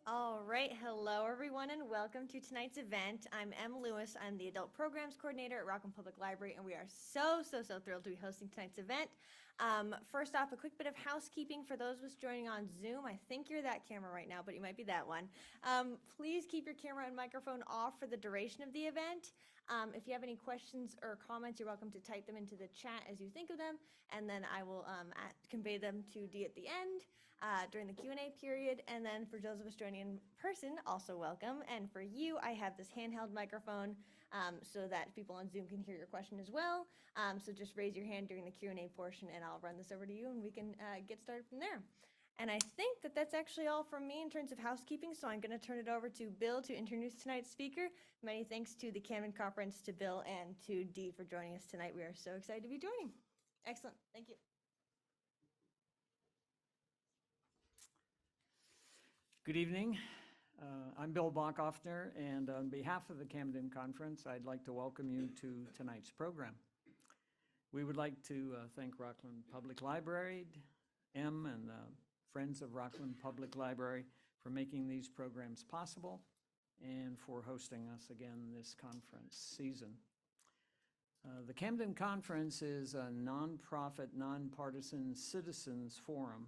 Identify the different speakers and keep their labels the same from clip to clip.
Speaker 1: All right. Hello, everyone, and welcome to tonight's event. I'm Em Lewis. I'm the Adult Programs Coordinator at Rockland Public Library, and we are so thrilled to be hosting tonight's event. First off, a quick bit of housekeeping for those of us joining on Zoom. I think you're that camera right now, but you might be that one. Please keep your camera and microphone off for the duration of the event. If you have any questions or comments, you're welcome to type them into the chat as you think of them, and then I will convey them to Dee at the end during the Q&A period. And then for those of us joining in person, also welcome. And for you, I have this handheld microphone so that people on Zoom can hear your question as well. So just raise your hand during the Q&A portion and I'll run this over to you and we can get started from there. And I think that that's actually all from me in terms of housekeeping. So I'm going to turn it over to Bill to introduce tonight's speaker. Many thanks to the Camden Conference, to Bill, and to Dee for joining us tonight. We are so excited to be joining. Excellent. Thank you.
Speaker 2: Good evening. I'm Bill Bachhoffner, and on behalf of the Camden Conference, I'd like to welcome you to tonight's program. We would like to thank Rockland Public Library, Em, and the Friends of Rockland Public Library for making these programs possible and for hosting us again this conference season. The Camden Conference is a nonprofit, nonpartisan citizens forum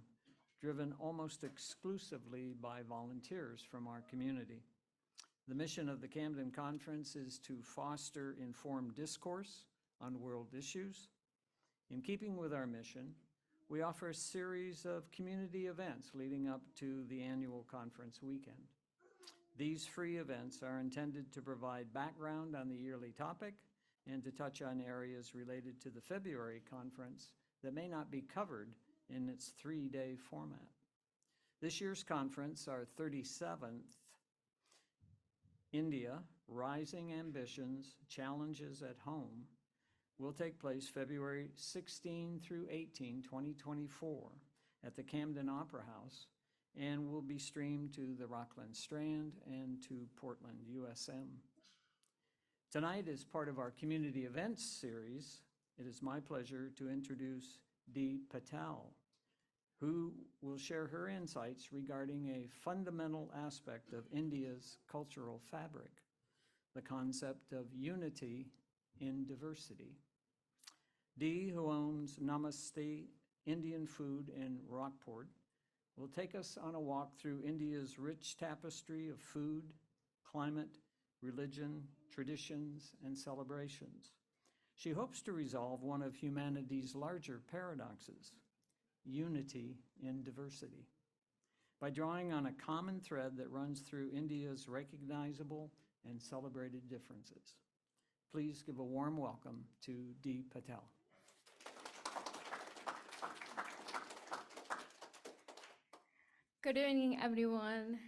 Speaker 2: driven almost exclusively by volunteers from our community. The mission of the Camden Conference is to foster informed discourse on world issues. In keeping with our mission, we offer a series of community events leading up to the annual conference weekend. These free events are intended to provide background on the yearly topic and to touch on areas related to the February conference that may not be covered in its 3-day format. This year's conference, our 37th, India, Rising Ambitions, Challenges at Home, will take place February 16 through 18, 2024 at the Camden Opera House and will be streamed to the Rockland Strand and to Portland, USM. Tonight, as part of our community events series, it is my pleasure to introduce Dee Patel, who will share her insights regarding a fundamental aspect of India's cultural fabric, the concept of unity in diversity. Dee, who owns Namaste Indian Food in Rockport, will take us on a walk through India's rich tapestry of food, climate, religion, traditions, and celebrations. She hopes to resolve one of humanity's larger paradoxes, unity in diversity, by drawing on a common thread that runs through India's recognizable and celebrated differences. Please give a warm welcome to Dee Patel.
Speaker 3: Good evening, everyone.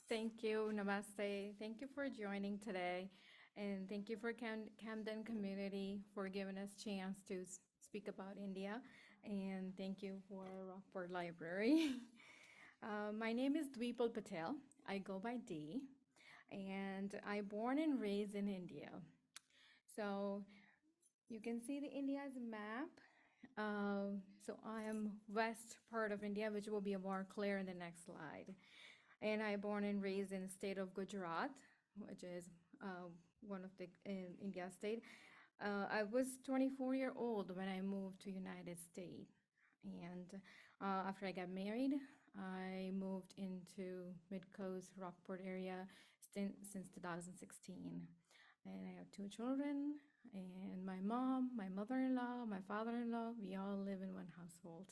Speaker 3: Thank you, Namaste. Thank you for joining today. And thank you for Camden community for giving us a chance to speak about India. And thank you for Rockport Library. My name is Dee Patel. I go by Dee. And I born and raised in India. So you can see the India's map. So I am west part of India, which will be more clear in the next slide. And I born and raised in the state of Gujarat, which is one of the India state. I was 24 years old when I moved to United States. And after I got married, I moved into Mid-Coast, Rockport area since 2016. And I have 2 children, and my mom, my mother-in-law, my father-in-law, we all live in one household.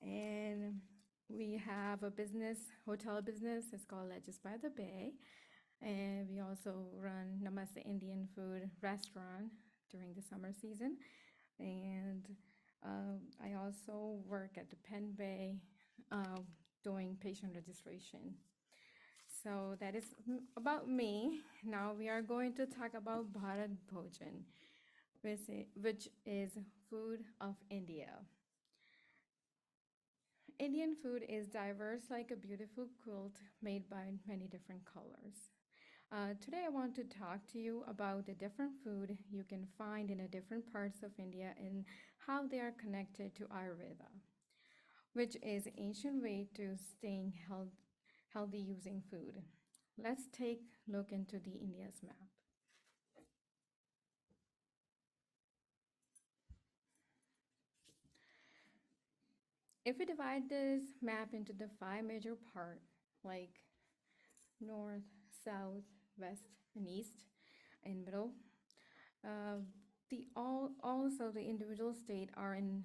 Speaker 3: And we have a business, hotel business. It's called Ledges by the Bay. And we also run Namaste Indian Food restaurant during the summer season. And I also work at the Penn Bay doing patient registration. So that is about me. Now we are going to talk about Bharat Bhojan, which is food of India. Indian food is diverse like a beautiful quilt made by many different colors. Today I want to talk to you about the different food you can find in the different parts of India and how they are connected to Ayurveda, which is an ancient way to staying healthy using food. Let's take a look into the India's map. If we divide this map into the 5 major parts, like north, south, west, and east, and middle, uh, also the individual state are in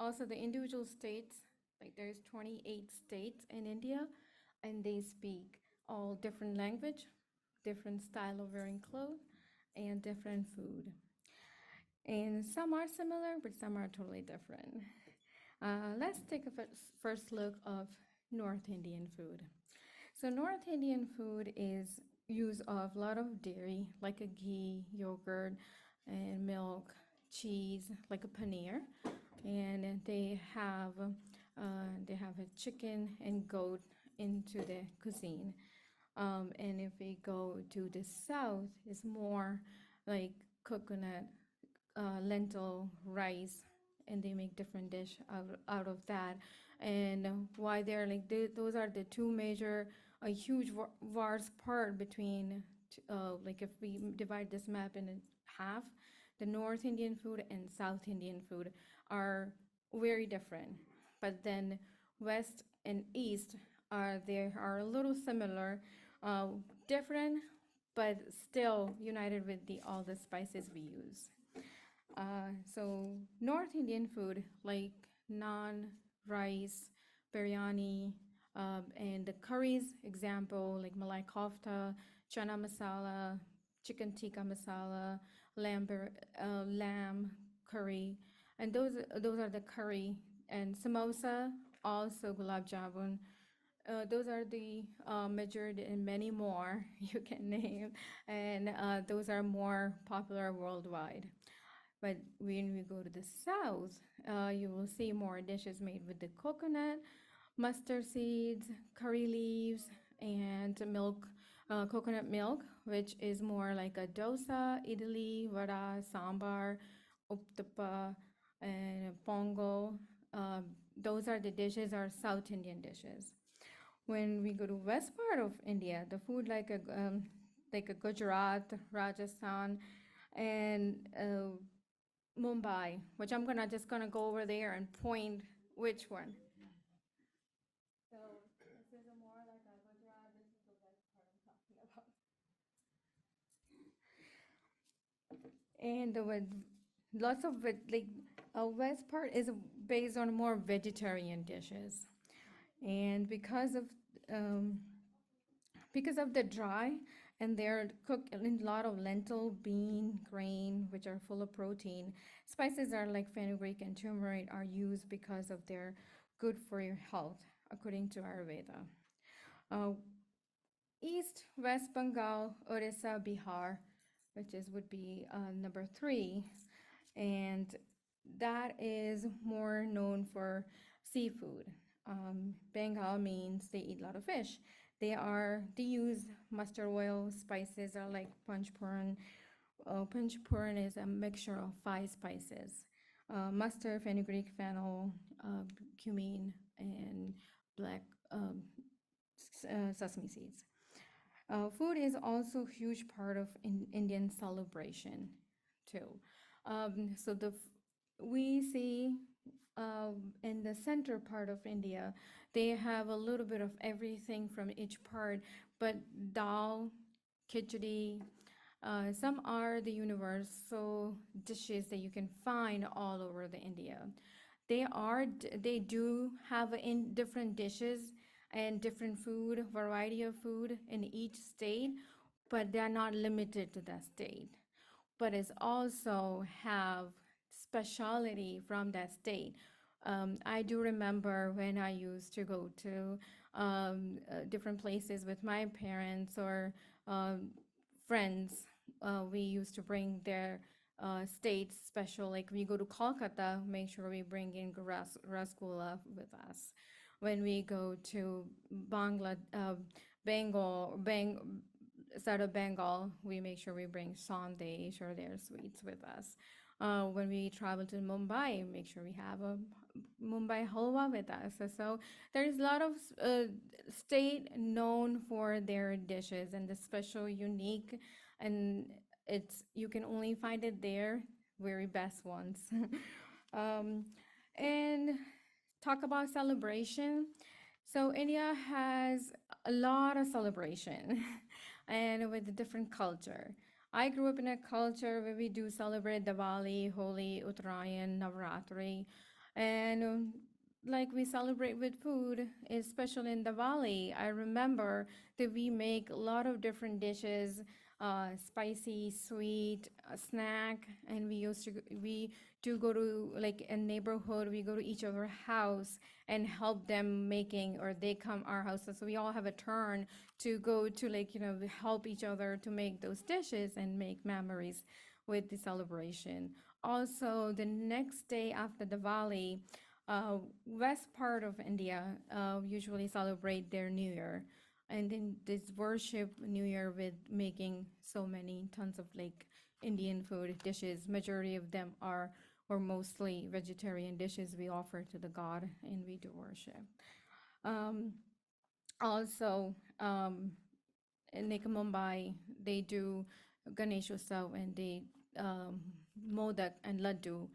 Speaker 3: also the individual states, like there's 28 states in India, and they speak all different language, different style of wearing clothes, and different food. And some are similar, but some are totally different. Let's take a first look of North Indian food. So North Indian food is use of a lot of dairy, like a ghee, yogurt, and milk, cheese, like a paneer, and they have a chicken and goat into the cuisine. And if we go to the south, it's more like coconut, lentil, rice, and they make different dish out of that. And why they're like those are the two major, a huge vast part between, like if we divide this map in half, the North Indian food and South Indian food are very different. But then West and East are a little similar, uh, different, but still united with all the spices we use. So North Indian food like naan, rice, biryani, and the curries, example like malai kofta, chana masala, chicken tikka masala, lamb curry, and those are the curry, and samosa, also gulab jamun. Those are the measured in many more you can name, and those are more popular worldwide. But when we go to the south, you will see more dishes made with the coconut, mustard seeds, curry leaves, and milk, coconut milk, which is more like a dosa, idli, vada, sambar, uttapa, and pongal. Those are the dishes, are South Indian dishes. When we go to west part of India, the food like a Gujarat, Rajasthan, and Mumbai, which I'm just gonna go over there and point which one. So this is a more like a Gujarat. This is the west part I'm talking about. And with lots of west part is based on more vegetarian dishes, and um, because of the dry, and they're cooked in a lot of lentil, bean, grain, which are full of protein. Spices are like fenugreek and turmeric are used because of their good for your health, according to Ayurveda. Uh, East, West Bengal, Orissa, Bihar, which would be number 3, and that is more known for seafood. Bengal means they eat a lot of fish. They use mustard oil. Spices are like panchphoron. Panchphoron is a mixture of 5 spices: mustard, fenugreek, fennel, cumin, and black sesame seeds. Food is also a huge part of Indian celebration too. So we see in the center part of India, they have a little bit of everything from each part, but dal, khichdi, some are the universal dishes that you can find all over the India. They do have in different dishes and different food, variety of food in each state, but they are not limited to that state. But it's also have speciality from that state. I do remember when I used to go to different places with my parents or friends. We used to bring their state special. Like we go to Kolkata, make sure we bring in rasgulla with us. When we go to Bengal, side of Bengal, we make sure we bring sandesh or their sweets with us. When we travel to Mumbai, make sure we have a Mumbai halwa with us. So there's a lot of state known for their dishes and the special, unique, and it's you can only find it there, very best ones. um, and talk about celebration. So India has a lot of celebration and with a different culture. I grew up in a culture where we do celebrate Diwali, Holi, Uttarayan, Navratri, and like we celebrate with food, especially in Diwali. I remember that we make a lot of different dishes, spicy, sweet, snack, and we do go to like a neighborhood. We go to each other's house and help them making, or they come our house. So we all have a turn to go to like help each other to make those dishes and make memories with the celebration. Also, the next day after Diwali, west part of India usually celebrate their New Year, and then this worship New Year with making so many tons of like Indian food dishes. Majority of them are or mostly vegetarian dishes we offer to the god and we do worship. Um, Also, in like Mumbai, they do Ganesh Utsav and they um, modak and laddu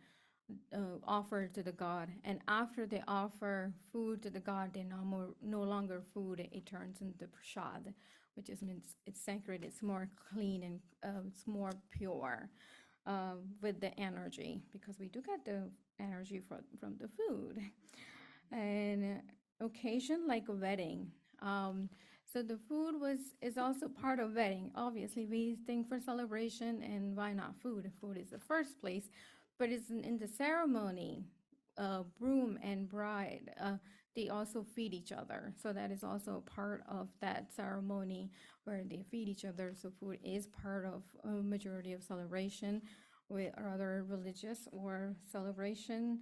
Speaker 3: offer to the god. And after they offer food to the god, they no longer food. It turns into prasad, which is means it's sacred. It's more clean and it's more pure with the energy because we do get the energy from the food. And occasion like a wedding. So the food is also part of wedding. Obviously, we think for celebration, and why not food? Food is the first place, but it's in the ceremony. Groom and bride, they also feed each other. So that is also part of that ceremony where they feed each other. So food is part of a majority of celebration with or other religious or celebration.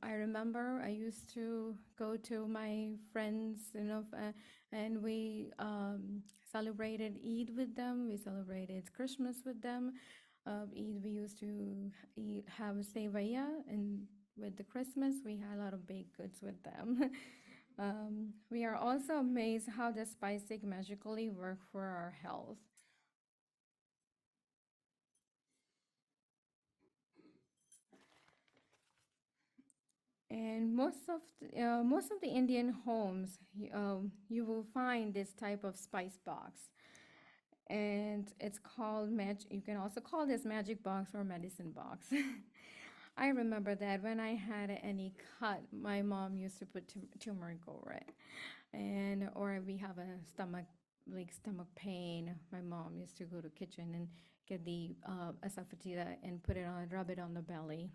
Speaker 3: I remember I used to go to my friends, and we celebrated Eid with them. We celebrated Christmas with them. Eid, we used to have sevaya, and with the Christmas, we had a lot of baked goods with them. We are also amazed how the spices magically work for our health. And most of the Indian homes, you will find this type of spice box, and it's called magic. You can also call this magic box or medicine box. I remember that when I had any cut, my mom used to put turmeric over it, and or we have a stomach pain. My mom used to go to kitchen and get the asafoetida and put it on, rub it on the belly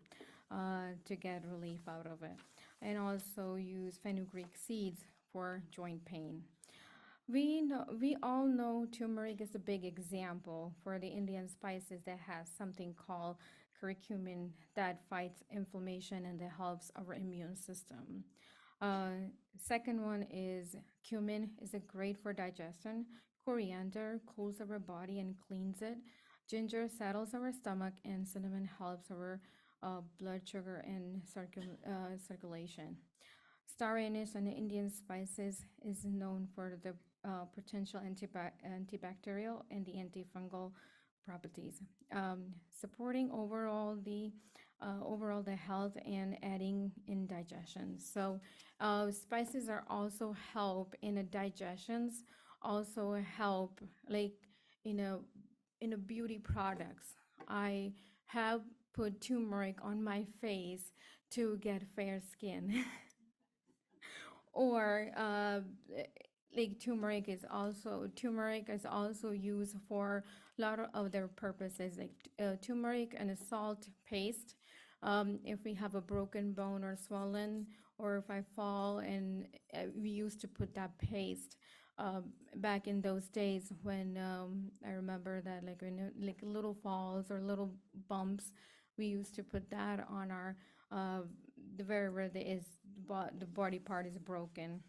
Speaker 3: to get relief out of it, and also use fenugreek seeds for joint pain. We all know turmeric is a big example for the Indian spices that has something called curcumin that fights inflammation and that helps our immune system. Second one is cumin is a great for digestion. Coriander cools our body and cleans it. Ginger settles our stomach, and cinnamon helps our blood sugar and circulation. Star anise and Indian spices is known for the potential antibacterial and the antifungal properties, supporting overall the health and aiding in digestion. So spices are also help in the digestions, also help like in a beauty products. I have put turmeric on my face to get fair skin. Or like turmeric is also used for a lot of other purposes, like turmeric and a salt paste. If we have a broken bone or swollen, or if I fall, and we used to put that paste back in those days when I remember that like when like little falls or little bumps, we used to put that on our the where the body part is broken.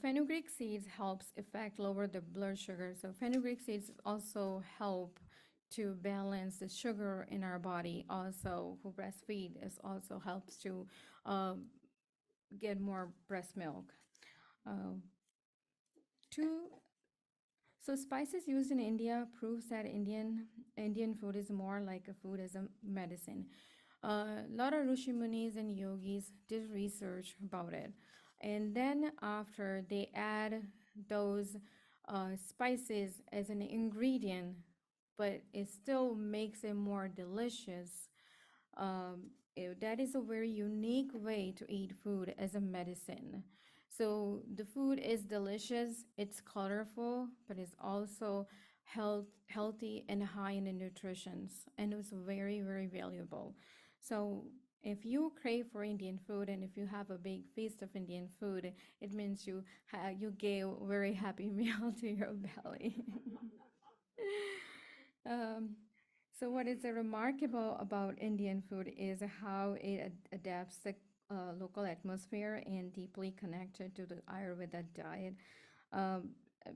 Speaker 3: Fenugreek seeds helps effect lower the blood sugar. So fenugreek seeds also help to balance the sugar in our body. Also, who breastfeed is also helps to uh, get more breast milk. Uh, to So spices used in India proves that Indian food is more like a food as a medicine. A lot of Rishi Munis and yogis did research about it, and then after they add those spices as an ingredient, but it still makes it more delicious. That is a very unique way to eat food as a medicine. So the food is delicious, it's colorful, but it's also healthy and high in the nutritions, and it's very, very valuable. So if you crave for Indian food and if you have a big feast of Indian food, it means you gave a very happy meal to your belly. Um, so what is remarkable about Indian food is how it adapts the local atmosphere and deeply connected to the Ayurveda diet um, uh,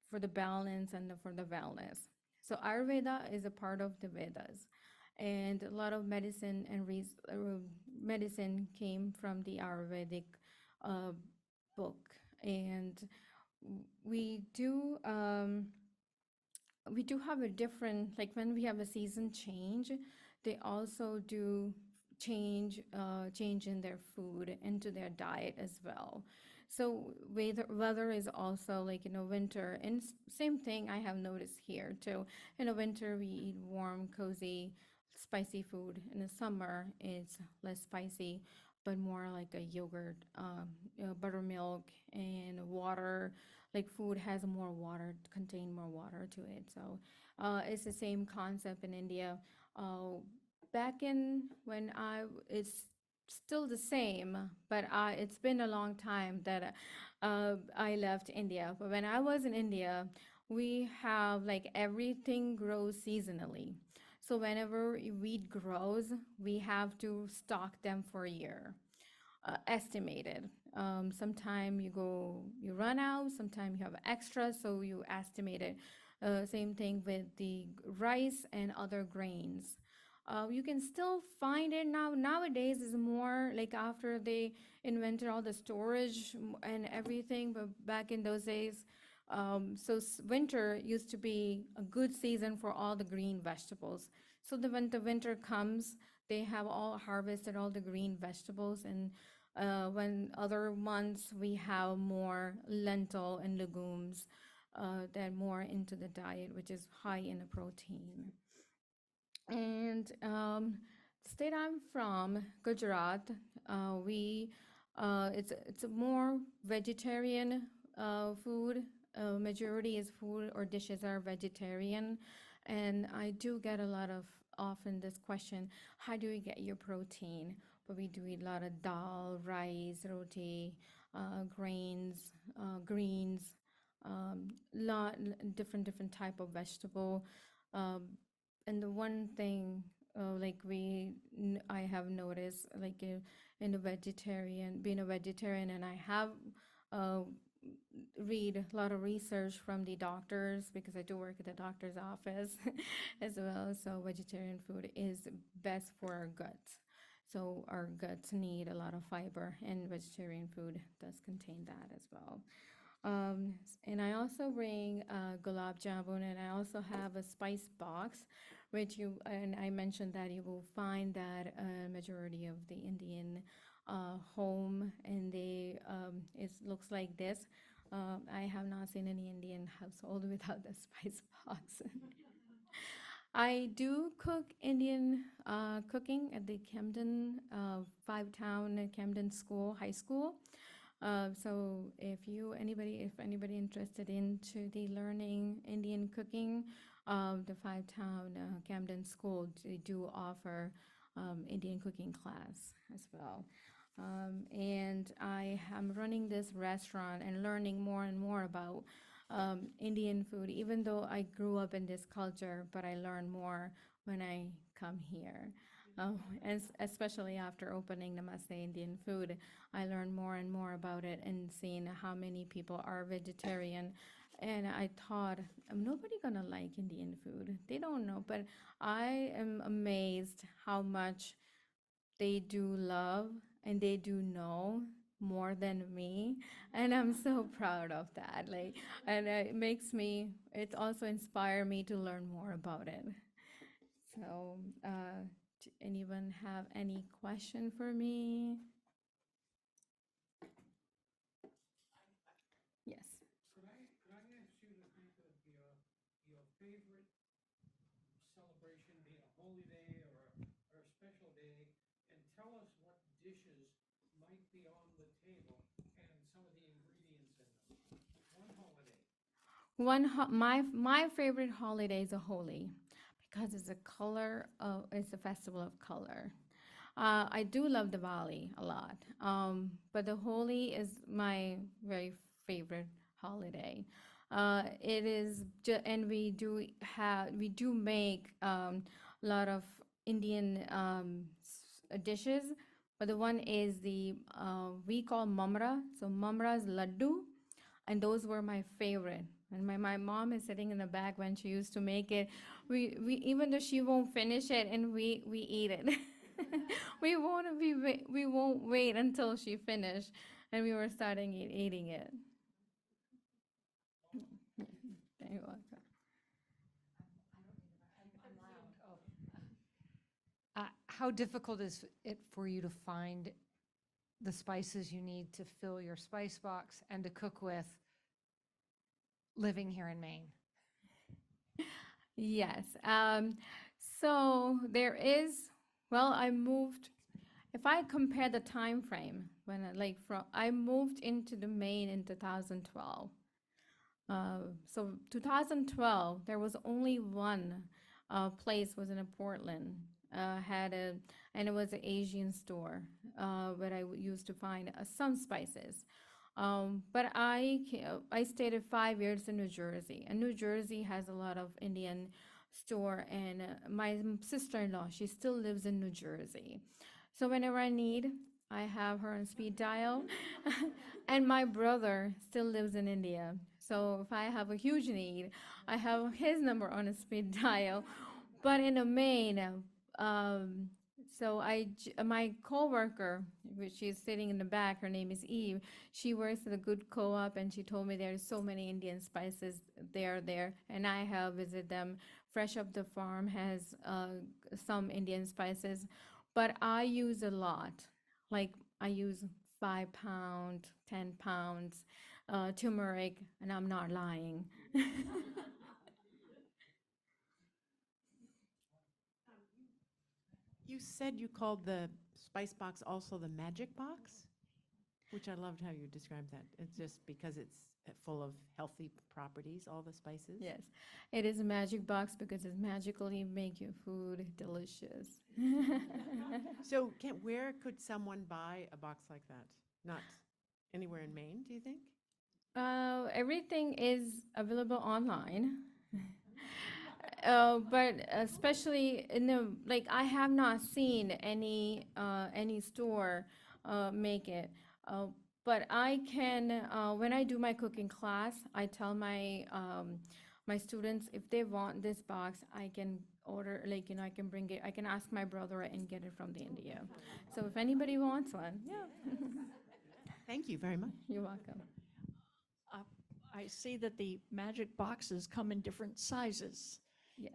Speaker 3: for the balance and for the wellness. So Ayurveda is a part of the Vedas, and a lot of medicine and medicine came from the Ayurvedic uh, book, and we do. We do have a different, like when we have a season change, they also do change in their food into their diet as well. So weather is also like winter, and same thing I have noticed here too. In the winter we eat warm, cozy, spicy food. In the summer it's less spicy, but more like a yogurt, buttermilk and water, like food has more water, contain more water to it. So it's the same concept in India. Back in when it's still the same, but it's been a long time that I left India. But when I was in India, we have like everything grows seasonally. So whenever wheat grows, we have to stock them for a year, estimated. Sometime you run out, sometime you have extra, so you estimate it. Same thing with the rice and other grains. You can still find it now. Nowadays is more like after they invented all the storage and everything, but back in those days, winter used to be a good season for all the green vegetables. So when the winter comes, they have all harvested all the green vegetables, and when other months we have more lentil and legumes that more into the diet, which is high in the protein. And the state I'm from, Gujarat, we it's a more vegetarian food. Majority is food or dishes are vegetarian, and I do get a lot of often this question: how do you get your protein? But we do eat a lot of dal, rice, roti, grains, greens, lot different type of vegetable. Um, and the one thing I have noticed in a vegetarian being a vegetarian, and I have uh, read a lot of research from the doctors because I do work at the doctor's office as well. So vegetarian food is best for our guts. So our guts need a lot of fiber, and vegetarian food does contain that as well. And I also bring gulab jamun, and I also have a spice box, which and I mentioned that you will find that a majority of the Indian home, and it looks like this. I have not seen any Indian household without the spice box. I do cook Indian cooking at the Camden Five Town Camden School High School. So if anybody interested into the learning Indian cooking, the Five Town Camden School, they do offer Indian cooking class as well. And I am running this restaurant and learning more and more about Indian food, even though I grew up in this culture, but I learn more when I come here. And especially after opening Namaste Indian Food, I learned more and more about it and seeing how many people are vegetarian And I thought, nobody gonna like Indian food. They don't know, but I am amazed how much they do love and they do know more than me, and I'm so proud of that. Like, and it also inspire me to learn more about it. So, anyone have any question for me? Yes.
Speaker 4: Could I ask you to think of your favorite celebration, be it a holy day or a special day, and tell us what dishes might be on the table and some of the ingredients in them? One holiday.
Speaker 3: My favorite holiday is a Holi because it's a festival of color. I do love Diwali a lot, but the Holi is my very favorite holiday. And we do make a lot of Indian dishes, but the one is the we call mamra. So mamra is laddu, and those were my favorite. And my mom is sitting in the back when she used to make it. We even though she won't finish it, and we eat it. We won't wait until she finished, and we were starting eating it. You're welcome.
Speaker 5: How difficult is it for you to find the spices you need to fill your spice box and to cook with living here in Maine?
Speaker 3: Yes. So there is, well, I moved, if I compare the time frame, I moved into the Maine in 2012. So 2012, there was only one place was in Portland, and it was an Asian store where used to find some spices. But I stayed at 5 years in New Jersey, and New Jersey has a lot of Indian store. And my sister-in-law, she still lives in New Jersey, so whenever I need, I have her on speed dial. And my brother still lives in India, so if I have a huge need, I have his number on a speed dial. But in the Maine, um, my coworker, which is sitting in the back, her name is Eve. She works at a good co-op, and she told me there's so many Indian spices there, and I have visited them. Fresh Up the Farm has some Indian spices, but I use a lot. Like I use 5 pound, 10 pounds turmeric, and I'm not lying.
Speaker 6: You said you called the spice box also the magic box, which I loved how you described that. It's just because it's full of healthy properties, all the spices.
Speaker 3: Yes, it is a magic box because it magically make your food delicious.
Speaker 6: So where could someone buy a box like that? Not anywhere in Maine, do you think?
Speaker 3: Everything is available online. But especially I have not seen any store make it. But I can, when I do my cooking class, I tell my students if they want this box, I can order, I can bring it, I can ask my brother and get it from the India. So if anybody wants one, yeah.
Speaker 6: Thank you very much.
Speaker 3: You're welcome.
Speaker 7: Uh, I see that the magic boxes come in different sizes.
Speaker 3: Yes.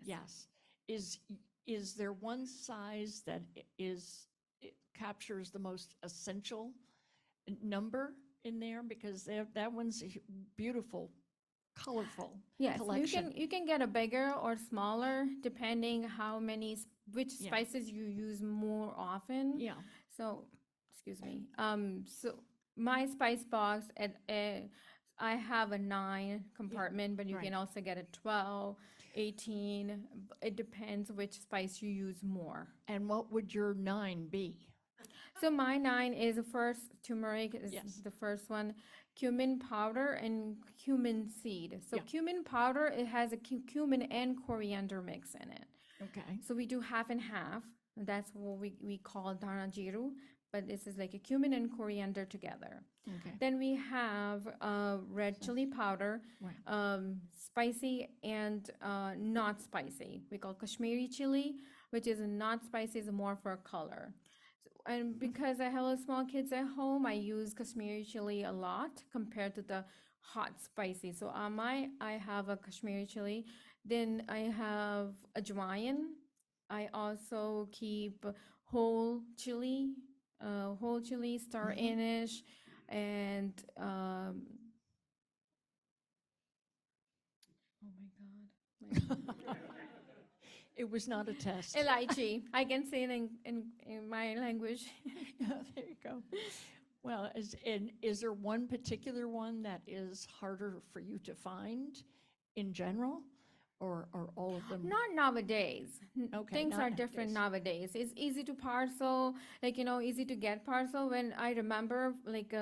Speaker 7: Yes. Is there one size that it captures the most essential number in there? Because that one's a beautiful, colorful
Speaker 3: Yes,
Speaker 7: collection.
Speaker 3: you can get a bigger or smaller depending which
Speaker 7: Yeah.
Speaker 3: spices you use more often.
Speaker 7: Yeah.
Speaker 3: So, excuse me. So my spice box I have a 9 compartment, but you
Speaker 7: right.
Speaker 3: can also get a 12, 18. It depends which spice you use more.
Speaker 7: And what would your 9 be?
Speaker 3: So my 9 is the first turmeric is
Speaker 7: Yes.
Speaker 3: the first one, cumin powder and cumin seed. So
Speaker 7: Yeah.
Speaker 3: cumin powder, it has a cumin and coriander mix in it.
Speaker 7: Okay.
Speaker 3: So we do half and half. And that's what we call dana jiru. but this is like a cumin and coriander together.
Speaker 7: Okay.
Speaker 3: Then we have red chili powder,
Speaker 7: Right.
Speaker 3: spicy and not spicy. We call Kashmiri chili, which is not spicy, is more for color. And because I have small kids at home, I use Kashmiri chili a lot compared to the hot spicy. So on I have a Kashmiri chili. Then I have ajwain. I also keep whole chili, star anise, and oh my God,
Speaker 7: It was not a test.
Speaker 3: lychee. I can say it in my language.
Speaker 7: There you go. Well, is there one particular one that is harder for you to find in general, or all of them?
Speaker 3: Not nowadays.
Speaker 7: Okay,
Speaker 3: Things
Speaker 7: not
Speaker 3: are different nowadays. It's easy to parcel, like, easy to get parcel. When I remember, like,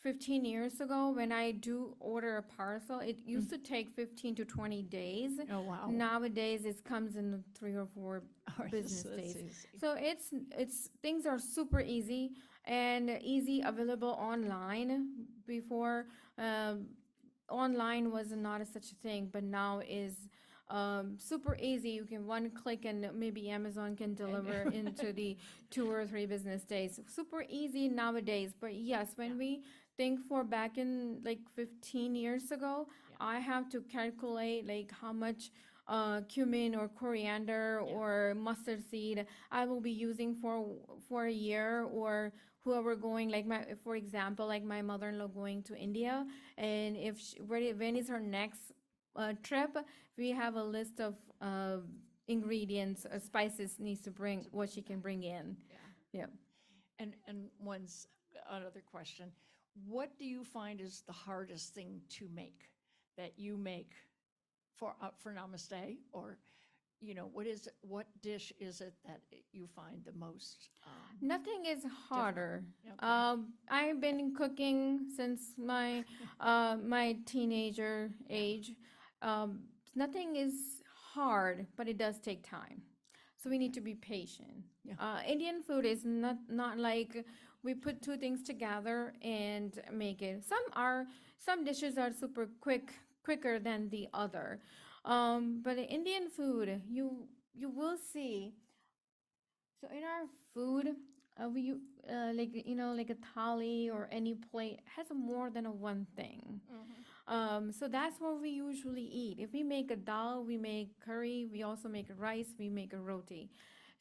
Speaker 3: 15 years ago, when I do order a parcel, it used to take 15 to 20 days.
Speaker 7: Oh, wow.
Speaker 3: Nowadays, it comes in 3 or 4
Speaker 7: Oh,
Speaker 3: business
Speaker 7: that's
Speaker 3: days.
Speaker 7: easy.
Speaker 3: So it's things are super easy and easy available online. Before, online was not such a thing, but now is super easy. You can one click and maybe Amazon can deliver into the 2 or 3 business days. Super easy nowadays. But yes, when we think for back in like 15 years ago, I have to calculate like how much cumin or coriander or mustard seed I will be using for a year, or whoever going, like for example, like my mother-in-law going to India, and if when is her next trip, we have a list of ingredients, spices needs to bring, what she can bring in. Yeah.
Speaker 7: And another question, what do you find is the hardest thing to make, that you make for Namaste? Or, what dish is it that you find the most?
Speaker 3: Nothing is harder.
Speaker 7: Okay.
Speaker 3: I've been cooking since my my teenager age. Nothing is hard, but it does take time. So we need to be patient.
Speaker 7: Yeah.
Speaker 3: Indian food is not like we put 2 things together and make it. Some dishes are super quicker than the other. But Indian food, you will see. So in our food, we like like a thali or any plate has more than a one thing. So that's what we usually eat. If we make a dal, we make curry. We also make a rice. We make a roti.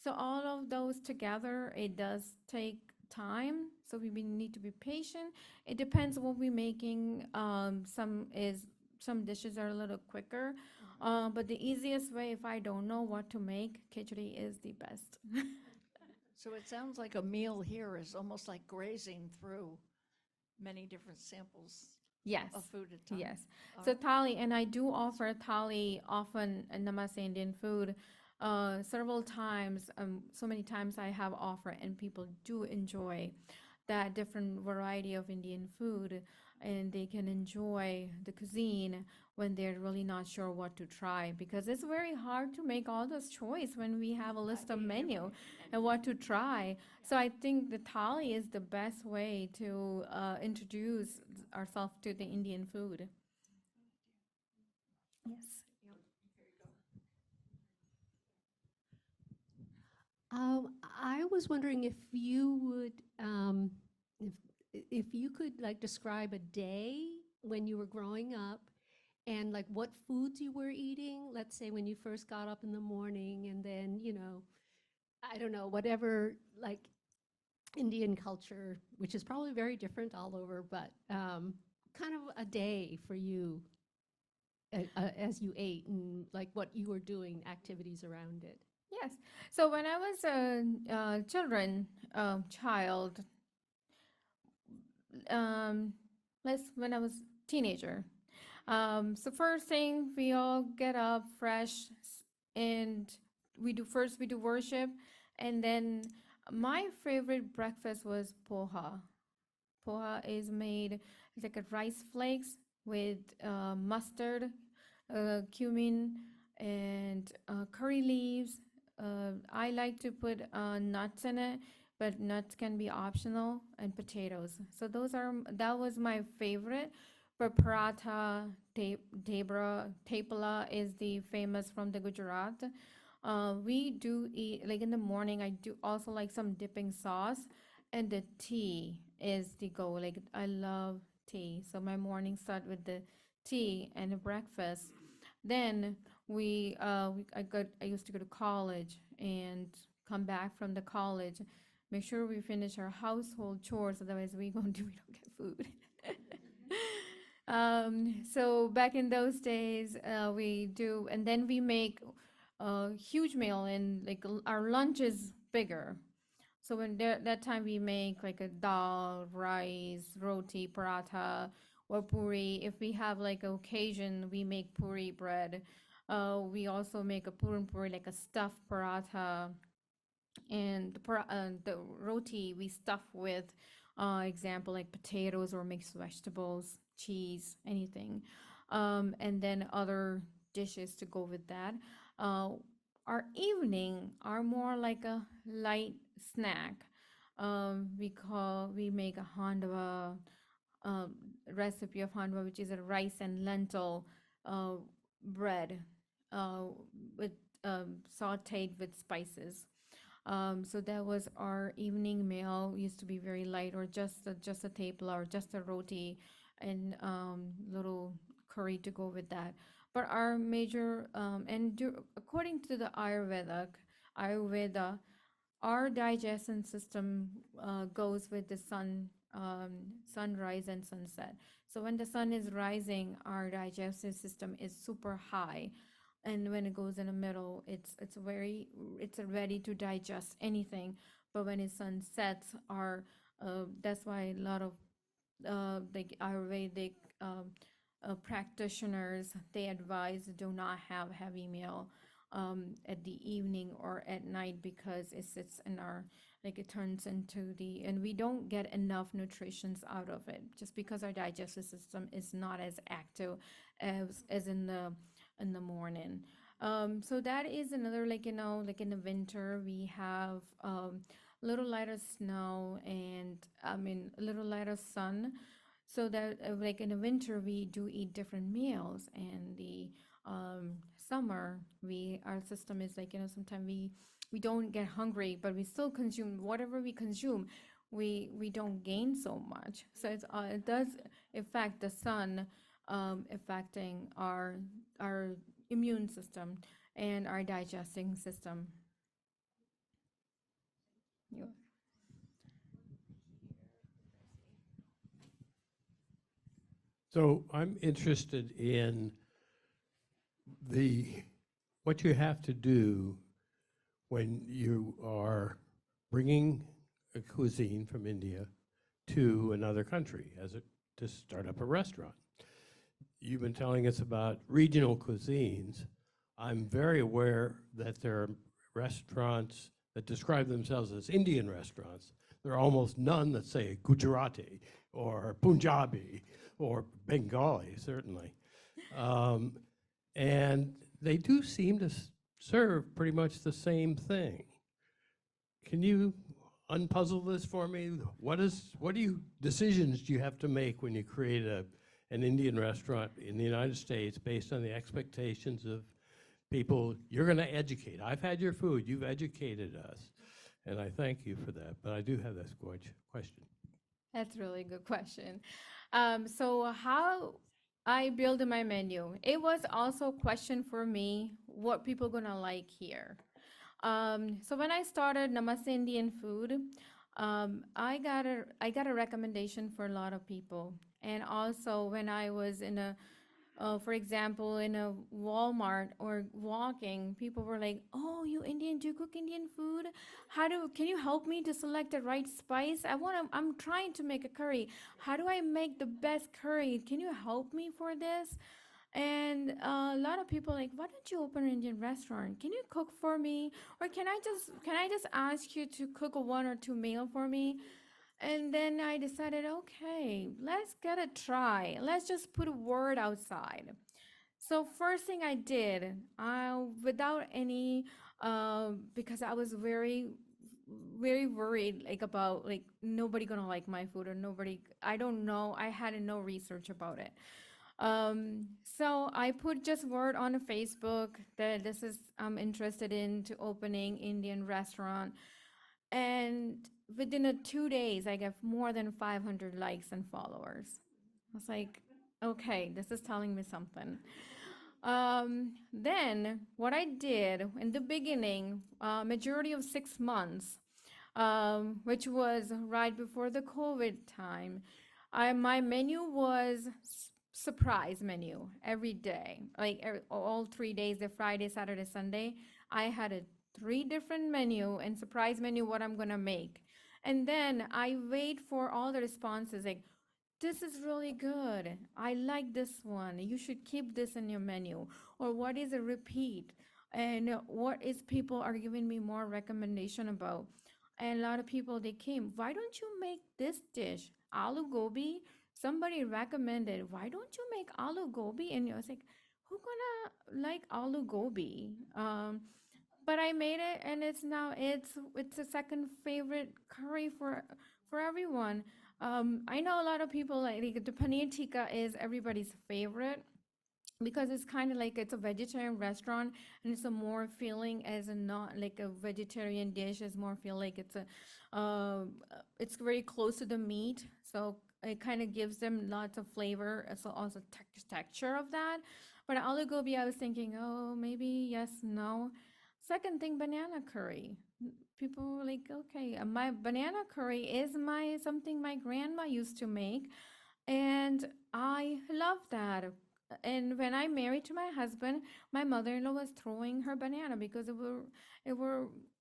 Speaker 3: So all of those together, it does take time. So we need to be patient. It depends what we're making. Some dishes are a little quicker. But the easiest way, if I don't know what to make, khichdi is the best.
Speaker 7: So it sounds like a meal here is almost like grazing through many different samples
Speaker 3: Yes.
Speaker 7: of food at a time.
Speaker 3: Yes. So thali, and I do offer thali often in Namaste Indian Food. Several times, so many times I have offer, and people do enjoy that different variety of Indian food, and they can enjoy the cuisine when they're really not sure what to try, because it's very hard to make all this choice when we have a list of menu and what to try. So I think the thali is the best way to introduce ourselves to the Indian food. Yes.
Speaker 8: I was wondering if you would, if you could like describe a day when you were growing up, and like what foods you were eating. Let's say when you first got up in the morning, and then I don't know, whatever, like Indian culture, which is probably very different all over, but kind of a day for you as you ate, and like what you were doing, activities around it.
Speaker 3: Yes. So when I was a child, when I was teenager. So first thing, we all get up fresh, and we do worship, and then my favorite breakfast was poha. Poha is made, it's like a rice flakes with mustard, cumin, and curry leaves. I like to put nuts in it, but nuts can be optional, and potatoes. So that was my favorite. But paratha, tepala is the famous from the Gujarat. We do eat, like in the morning, I do also like some dipping sauce, and the tea is the go. Like I love tea. So my mornings start with the tea and the breakfast. Then I used to go to college and come back from the college, make sure we finish our household chores, otherwise we don't get food. So back in those days, we do, and then we make a huge meal, and like our lunch is bigger. So that time we make like a dal, rice, roti, paratha, or puri. If we have like an occasion, we make puri bread. We also make a puran puri, like a stuffed paratha, and the roti we stuff with, example like potatoes or mixed vegetables, cheese, anything, and then other dishes to go with that. Our evening are more like a light snack. We make a handwa, recipe of handwa, which is a rice and lentil bread, uh, with sautéed with spices. So that was our evening meal. Used to be very light, or just a tepla, or just a roti, and little curry to go with that. But our major, according to the Ayurveda, our digestion system goes with the sunrise and sunset. So when the sun is rising, our digestive system is super high, and when it goes in the middle, it's ready to digest anything. But when the sun sets, that's why a lot of like Ayurvedic practitioners, they advise do not have heavy meal at the evening or at night, because it sits in our, like it turns into and we don't get enough nutritions out of it, just because our digestive system is not as active as in the morning. So that is another, like, like in the winter, we have little lighter snow, and a little lighter sun. So that like in the winter, we do eat different meals, and the summer, our system is like, sometimes we don't get hungry, but we still consume whatever we consume. We don't gain so much. So it does affect the sun, affecting our immune system and our digesting system. Yeah.
Speaker 9: So I'm interested in what you have to do when you are bringing a cuisine from India to another country to start up a restaurant. You've been telling us about regional cuisines. I'm very aware that there are restaurants that describe themselves as Indian restaurants. There are almost none that say Gujarati or Punjabi or Bengali, certainly. And they do seem to serve pretty much the same thing. Can you unpuzzle this for me? What decisions do you have to make when you create an Indian restaurant in the United States based on the expectations of people you're going to educate? I've had your food, you've educated us, and I thank you for that. But I do have this question.
Speaker 3: That's a really good question. So how I build my menu, it was also a question for me, what people gonna like here. So when I started Namaste Indian Food, I got a recommendation for a lot of people. And also when I was for example, in a Walmart or walking, people were like, "Oh, you Indian? Do you cook Indian food? Can you help me to select the right spice? I'm trying to make a curry. How do I make the best curry? Can you help me for this?" And a lot of people like, "Why don't you open an Indian restaurant? Can you cook for me? Or can I just ask you to cook a 1 or 2 meal for me?" And then I decided, okay, let's get a try. Let's just put a word outside. So first thing I did, without any, because I was very very worried like about like nobody gonna like my food or nobody, I don't know, I had no research about it. So I put just word on a Facebook that this is I'm interested in to opening Indian restaurant, and within 2 days I got more than 500 likes and followers. I was like, okay, this is telling me something. Then what I did in the beginning, majority of 6 months, which was right before the COVID time, my menu was surprise menu every day, like all 3 days, the Friday, Saturday, Sunday. I had a 3 different menu and surprise menu what I'm gonna make. And then I wait for all the responses like, this is really good. I like this one. You should keep this in your menu. Or what is a repeat? And what is people are giving me more recommendation about? And a lot of people they came, why don't you make this dish? Aloo gobi. Somebody recommended, why don't you make aloo gobi? And I was like, who gonna like aloo gobi? But I made it, and it's a second favorite curry for everyone. I know a lot of people like the paneer tikka is everybody's favorite because it's kind of like it's a vegetarian restaurant and it's a more feeling as a not like a vegetarian dish. It's more feel like it's very close to the meat, so it kind of gives them lots of flavor, so also texture of that. But aloo gobi, I was thinking, oh, maybe yes, no. Second thing, banana curry. People were like, okay, my banana curry is my something my grandma used to make, and I love that. And when I married to my husband, my mother-in-law was throwing her banana because it were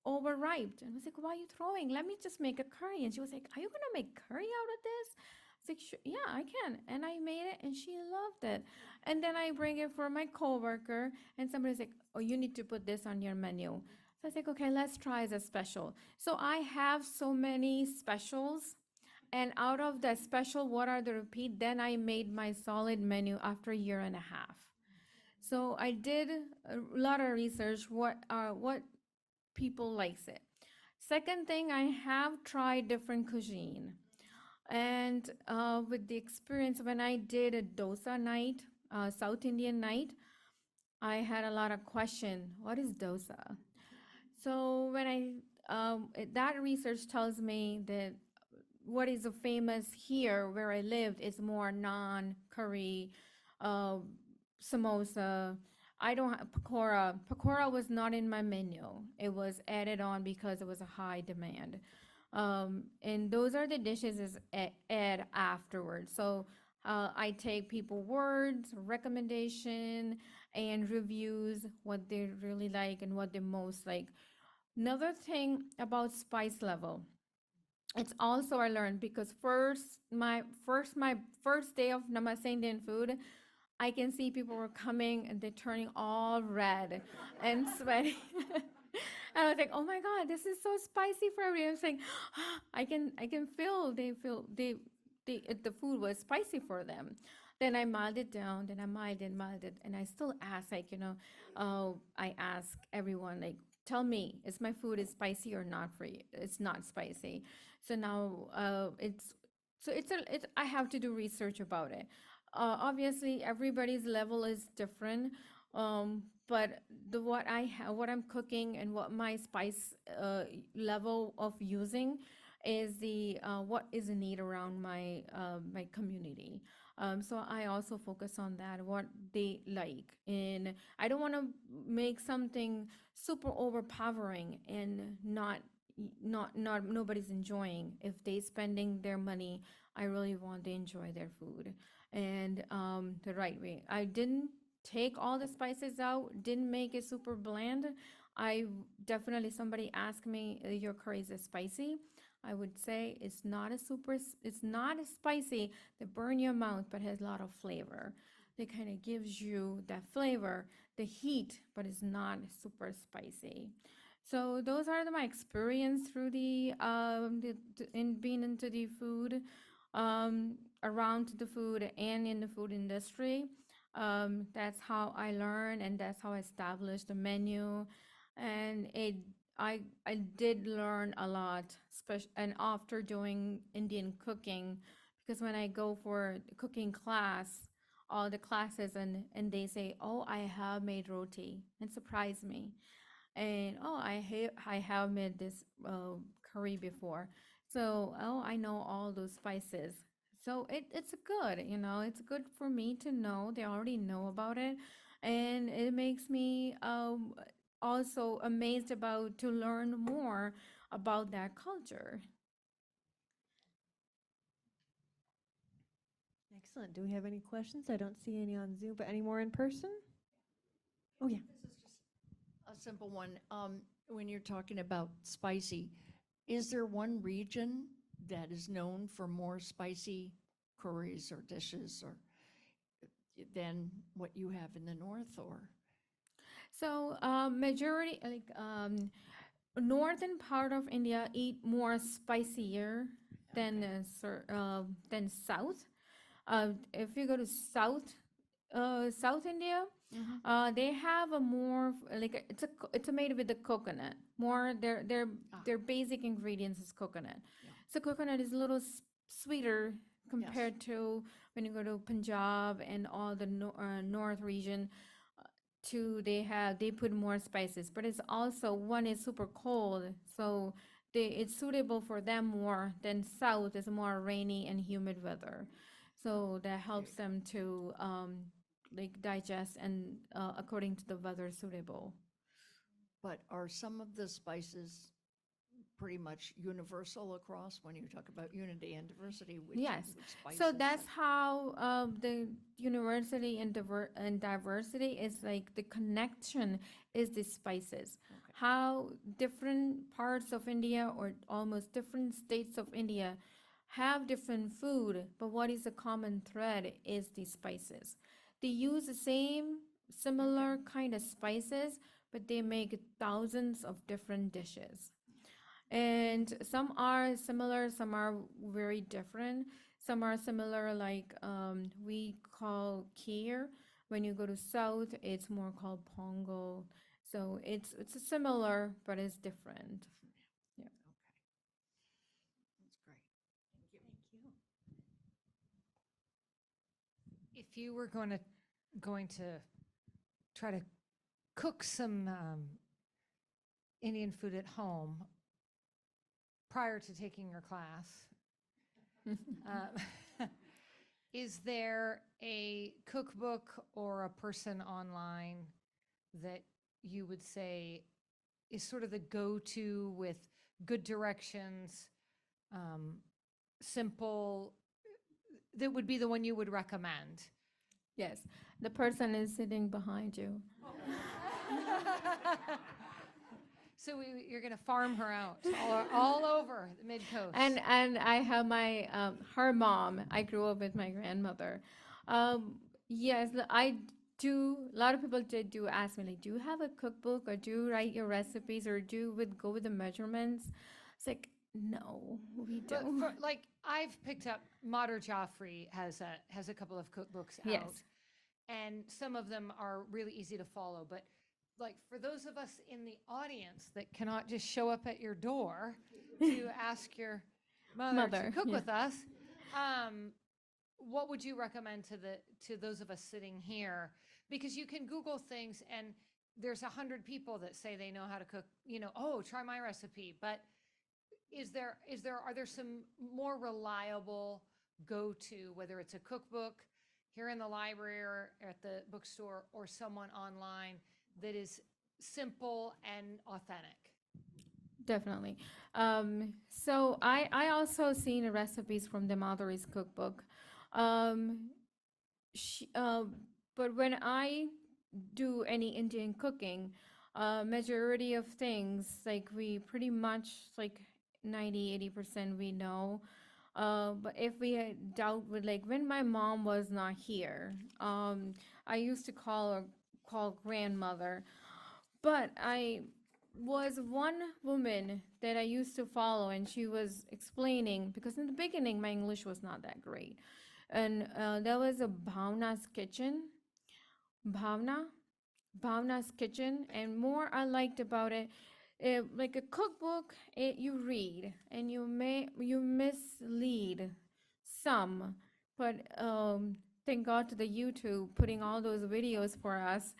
Speaker 3: overripe. And I was like, why are you throwing? Let me just make a curry. And she was like, are you gonna make curry out of this? I was like, sure, yeah, I can. And I made it, and she loved it. And then I bring it for my coworker, and somebody's like, oh, you need to put this on your menu. So I was like, okay, let's try as a special. So I have so many specials, and out of that special, what are the repeat? Then I made my solid menu after a year and a half. So I did a lot of research. What people likes it. Second thing, I have tried different cuisine, and with the experience when I did a dosa night, South Indian night, I had a lot of question. What is dosa? So when that research tells me that what is a famous here where I lived is more naan, curry, uh, samosa. I don't have pakora. Pakora was not in my menu. It was added on because it was a high demand. And those are the dishes is add afterwards. So I take people words, recommendation, and reviews, what they really like and what they most like. Another thing about spice level, it's also I learned because my first day of Namaste Indian Food, I can see people were coming and they're turning all red and sweaty. And I was like, oh my God, this is so spicy for everyone. I was like, I can feel the food was spicy for them. Then I mild it down, then I mild it, and I still ask, like, I ask everyone, like, tell me, is my food is spicy or not for you? It's not spicy. So now I have to do research about it. Obviously, everybody's level is different, but what I'm cooking and what my spice level of using is the what is the need around my community. So I also focus on that, what they like, and I don't want to make something super overpowering and not nobody's enjoying. If they spending their money, I really want to enjoy their food and the right way. I didn't take all the spices out, didn't make it super bland. I definitely, somebody asked me, your curry is spicy? I would say it's not as spicy that burn your mouth, but has a lot of flavor. It kind of gives you that flavor, the heat, but it's not super spicy. So those are my experience through in being into the food, around the food and in the food industry. That's how I learned, and that's how I established the menu. And I did learn a lot, and after doing Indian cooking, because when I go for cooking class, all the classes, and they say, oh, I have made roti, and surprise me, and oh, I have made this curry before, so oh, I know all those spices. So it's good, it's good for me to know. They already know about it, and it makes me also amazed about to learn more about that culture.
Speaker 1: Excellent. Do we have any questions? I don't see any on Zoom, but any more in person? Oh, yeah.
Speaker 7: This is just a simple one. When you're talking about spicy, is there one region that is known for more spicy curries or dishes or than what you have in the north, or?
Speaker 3: So majority like northern part of India eat more spicier than south. If you go to South India, they have a more it's a made with the coconut. More their basic ingredients is coconut.
Speaker 7: Yeah.
Speaker 3: So coconut is a little sweeter compared to when you go to Punjab and all the north region. They put more spices, but it's also one is super cold, so it's suitable for them more than south is more rainy and humid weather, so that helps them to like digest and according to the weather suitable.
Speaker 7: But are some of the spices pretty much universal across when you talk about unity and diversity?
Speaker 3: Yes.
Speaker 7: Which
Speaker 3: So
Speaker 7: spices
Speaker 3: that's how the university and diversity is like the connection is the spices.
Speaker 7: Okay.
Speaker 3: How different parts of India or almost different states of India have different food, but what is the common thread is the spices. They use the same similar kind of spices, but they make thousands of different dishes. And some are similar, some are very different. Some are similar, like we call kheer. When you go to south, it's more called pongal. So it's a similar, but it's different. Yeah.
Speaker 7: Okay. That's great. Thank you.
Speaker 5: If you were going to try to cook some Indian food at home prior to taking your class, is there a cookbook or a person online that you would say is sort of the go-to with good directions, simple, that would be the one you would recommend?
Speaker 3: Yes, the person is sitting behind you.
Speaker 5: So you're going to farm her out all over the mid-coast.
Speaker 3: And I have my her mom. I grew up with my grandmother. Yes, I do. A lot of people do ask me, like, do you have a cookbook, or do you write your recipes, or go with the measurements? It's like, no, we
Speaker 5: But
Speaker 3: don't.
Speaker 5: like I've picked up, Mater Joffrey has a couple of cookbooks
Speaker 3: Yes.
Speaker 5: out, and some of them are really easy to follow. But like for those of us in the audience that cannot just show up at your door to ask your mother to cook
Speaker 3: yeah.
Speaker 5: with us, what would you recommend to those of us sitting here? Because you can Google things and there's 100 people that say they know how to cook. Oh, try my recipe. But are there some more reliable go-to, whether it's a cookbook here in the library or at the bookstore or someone online, that is simple and authentic?
Speaker 3: Definitely. So I also seen recipes from the Madhuri's cookbook. But when I do any Indian cooking, majority of things, like we pretty much like 90-80% we know. But if we had doubt with, like, when my mom was not here, I used to call grandmother. But I was one woman that I used to follow, and she was explaining, because in the beginning my English was not that great. And there was a Bhavna's kitchen. Bhavna's kitchen. And more I liked about it, like a cookbook, you read and you mislead some, but thank God to the YouTube putting all those videos for us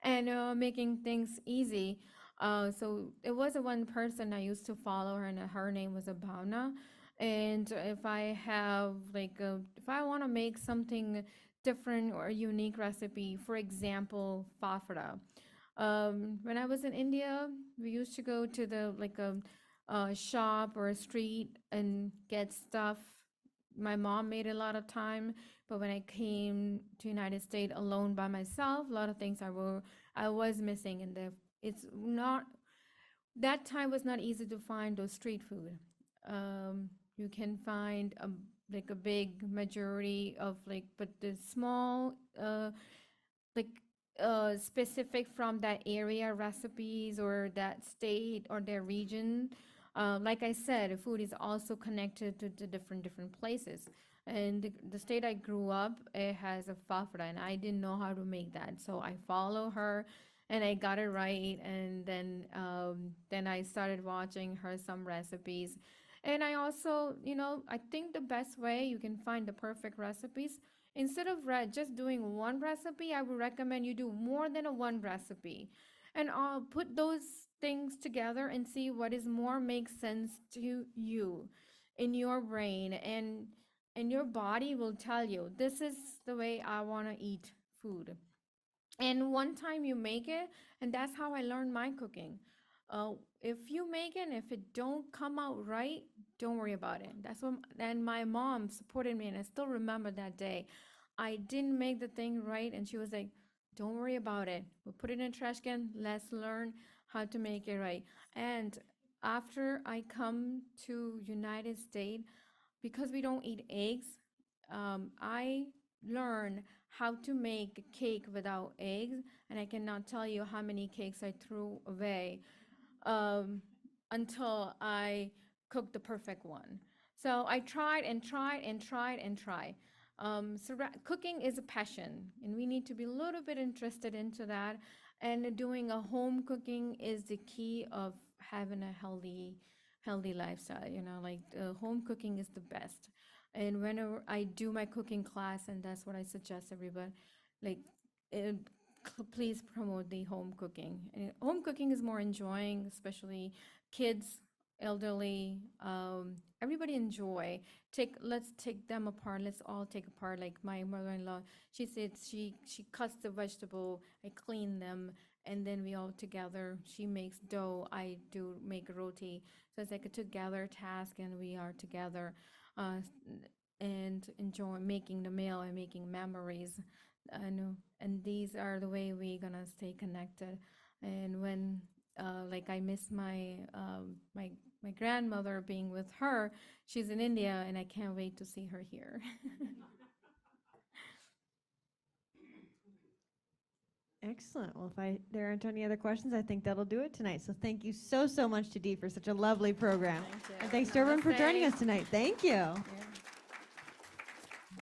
Speaker 3: and making things easy. So it was a one person I used to follow her, and her name was Abhavna. And if I have if I want to make something different or a unique recipe, for example, fafda. When I was in India, we used to go to the a shop or a street and get stuff. My mom made a lot of time, but when I came to United States alone by myself, a lot of things I was missing, and it's not that time was not easy to find those street food. You can find a big majority of but the small specific from that area recipes or that state or their region. Like I said, food is also connected to different places. And the state I grew up, it has a fafda, and I didn't know how to make that, so I follow her, and I got it right. And then I started watching her some recipes, and I also, I think the best way you can find the perfect recipes, instead of just doing one recipe, I would recommend you do more than one recipe, and I'll put those things together and see what is more makes sense to you in your brain, and your body will tell you, this is the way I want to eat food. And one time you make it, and that's how I learned my cooking. If you make it and if it don't come out right, don't worry about it. That's what, and my mom supported me, and I still remember that day. I didn't make the thing right, and she was like, don't worry about it. We'll put it in a trash can. Let's learn how to make it right. And after I come to United States, because we don't eat eggs, I learned how to make a cake without eggs, and I cannot tell you how many cakes I threw away until I cooked the perfect one. So I tried and tried and tried and tried. Cooking is a passion, and we need to be a little bit interested into that. And doing a home cooking is the key of having a healthy lifestyle. Home cooking is the best. And whenever I do my cooking class, and that's what I suggest everybody, please promote the home cooking. And home cooking is more enjoying, especially kids, elderly, everybody enjoy. Let's take them apart. Let's all take apart. Like my mother-in-law, she said she cuts the vegetable, I clean them, and then we all together. She makes dough, I do make roti. So it's like a together task, and we are together and enjoy making the meal and making memories. And these are the way we're gonna stay connected. And when I miss my my grandmother being with her, she's in India, and I can't wait to see her here.
Speaker 1: Excellent. Well, if there aren't any other questions, I think that'll do it tonight. So thank you so much to Dee for such a lovely program.
Speaker 3: Thank you.
Speaker 1: And thanks to everyone for joining
Speaker 3: Namaste.
Speaker 1: us tonight. Thank you.